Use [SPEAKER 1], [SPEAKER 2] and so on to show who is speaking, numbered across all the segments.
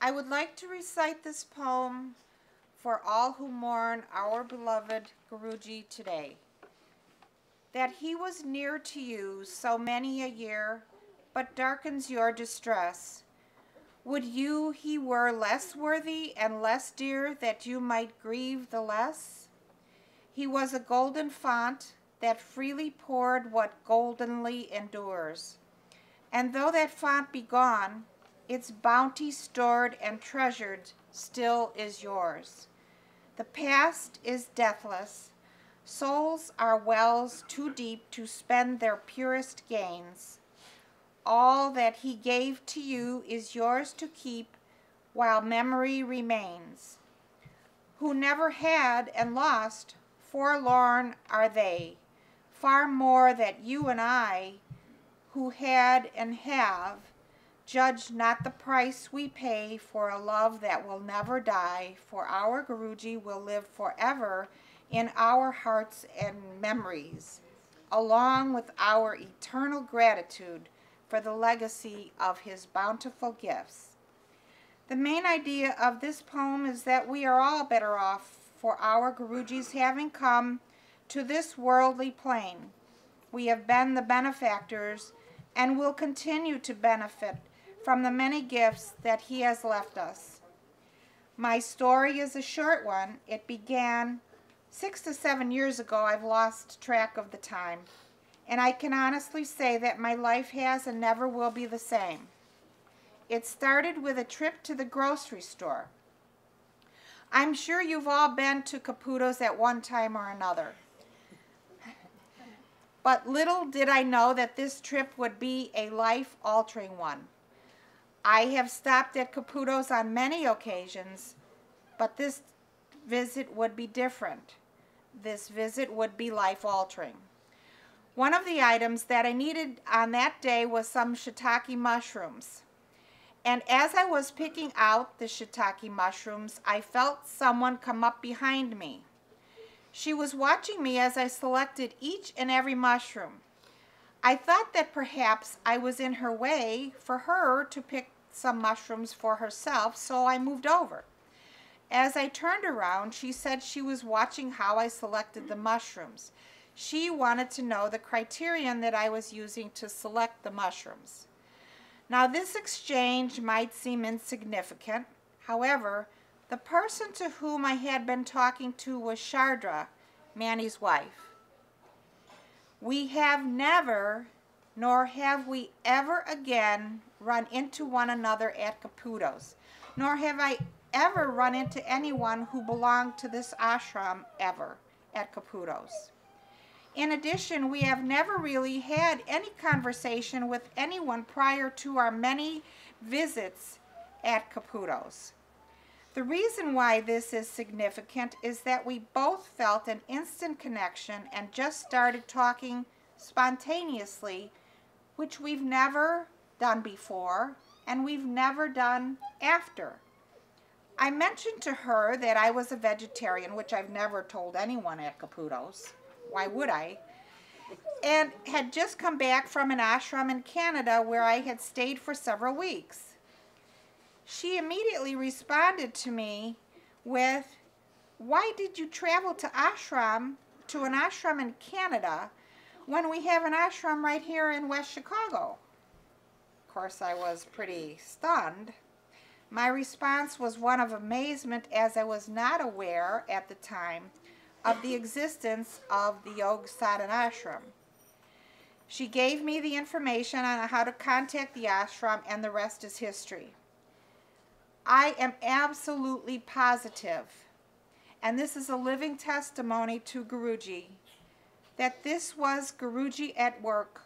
[SPEAKER 1] I would like to recite this poem for all who mourn our beloved Guruji today. That he was near to you so many a year, but darkens your distress. Would you he were less worthy and less dear, that you might grieve the less? He was a golden fount that freely poured what goldenly endures. And though that fount be gone, its bounty stored and treasured still is yours. The past is deathless. Souls are wells too deep to spend their purest gains. All that he gave to you is yours to keep while memory remains. Who never had and lost, forlorn are they, far more that you and I, who had and have, judge not the price we pay for a love that will never die, for our Guruji will live forever in our hearts and memories, along with our eternal gratitude for the legacy of his bountiful gifts. The main idea of this poem is that we are all better off for our Gurujis having come to this worldly plane. We have been the benefactors and will continue to benefit from the many gifts that he has left us. My story is a short one. It began 6 to 7 years ago. I've lost track of the time. And I can honestly say that my life has and never will be the same. It started with a trip to the grocery store. I'm sure you've all been to Caputo's at one time or another. But little did I know that this trip would be a life-altering one. I have stopped at Caputo's on many occasions, but this visit would be different. This visit would be life-altering. One of the items that I needed on that day was some shiitake mushrooms. And as I was picking out the shiitake mushrooms, I felt someone come up behind me. She was watching me as I selected each and every mushroom. I thought that perhaps I was in her way for her to pick some mushrooms for herself, so I moved over. As I turned around, she said she was watching how I selected the mushrooms. She wanted to know the criterion that I was using to select the mushrooms. Now, this exchange might seem insignificant. However, the person to whom I had been talking to was Shardra, Manny's wife. We have never, nor have we ever again run into one another at Caputo's, nor have I ever run into anyone who belonged to this ashram ever at Caputo's. In addition, we have never really had any conversation with anyone prior to our many visits at Caputo's. The reason why this is significant is that we both felt an instant connection and just started talking spontaneously, which we've never done before and we've never done after. I mentioned to her that I was a vegetarian, which I've never told anyone at Caputo's. Why would I? And had just come back from an ashram in Canada where I had stayed for several weeks. She immediately responded to me with, "Why did you travel to an ashram in Canada when we have an ashram right here in West Chicago?" Of course, I was pretty stunned. My response was one of amazement, as I was not aware at the time of the existence of the Yog Sadhana ashram. She gave me the information on how to contact the ashram, and the rest is history. I am absolutely positive, and this is a living testimony to Guruji, that this was Guruji at work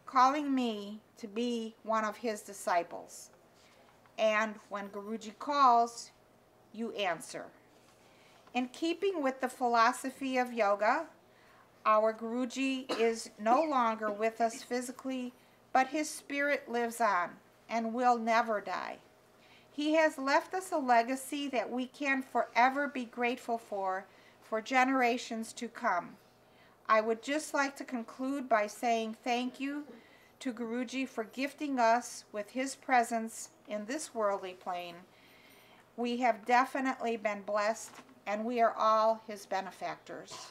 [SPEAKER 1] calling me to be one of his disciples. And when Guruji calls, you answer. In keeping with the philosophy of yoga, our Guruji is no longer with us physically, but his spirit lives on and will never die. He has left us a legacy that we can forever be grateful for generations to come. I would just like to conclude by saying thank you to Guruji for gifting us with his presence in this worldly plane, We have definitely been blessed, and we are all his benefactors.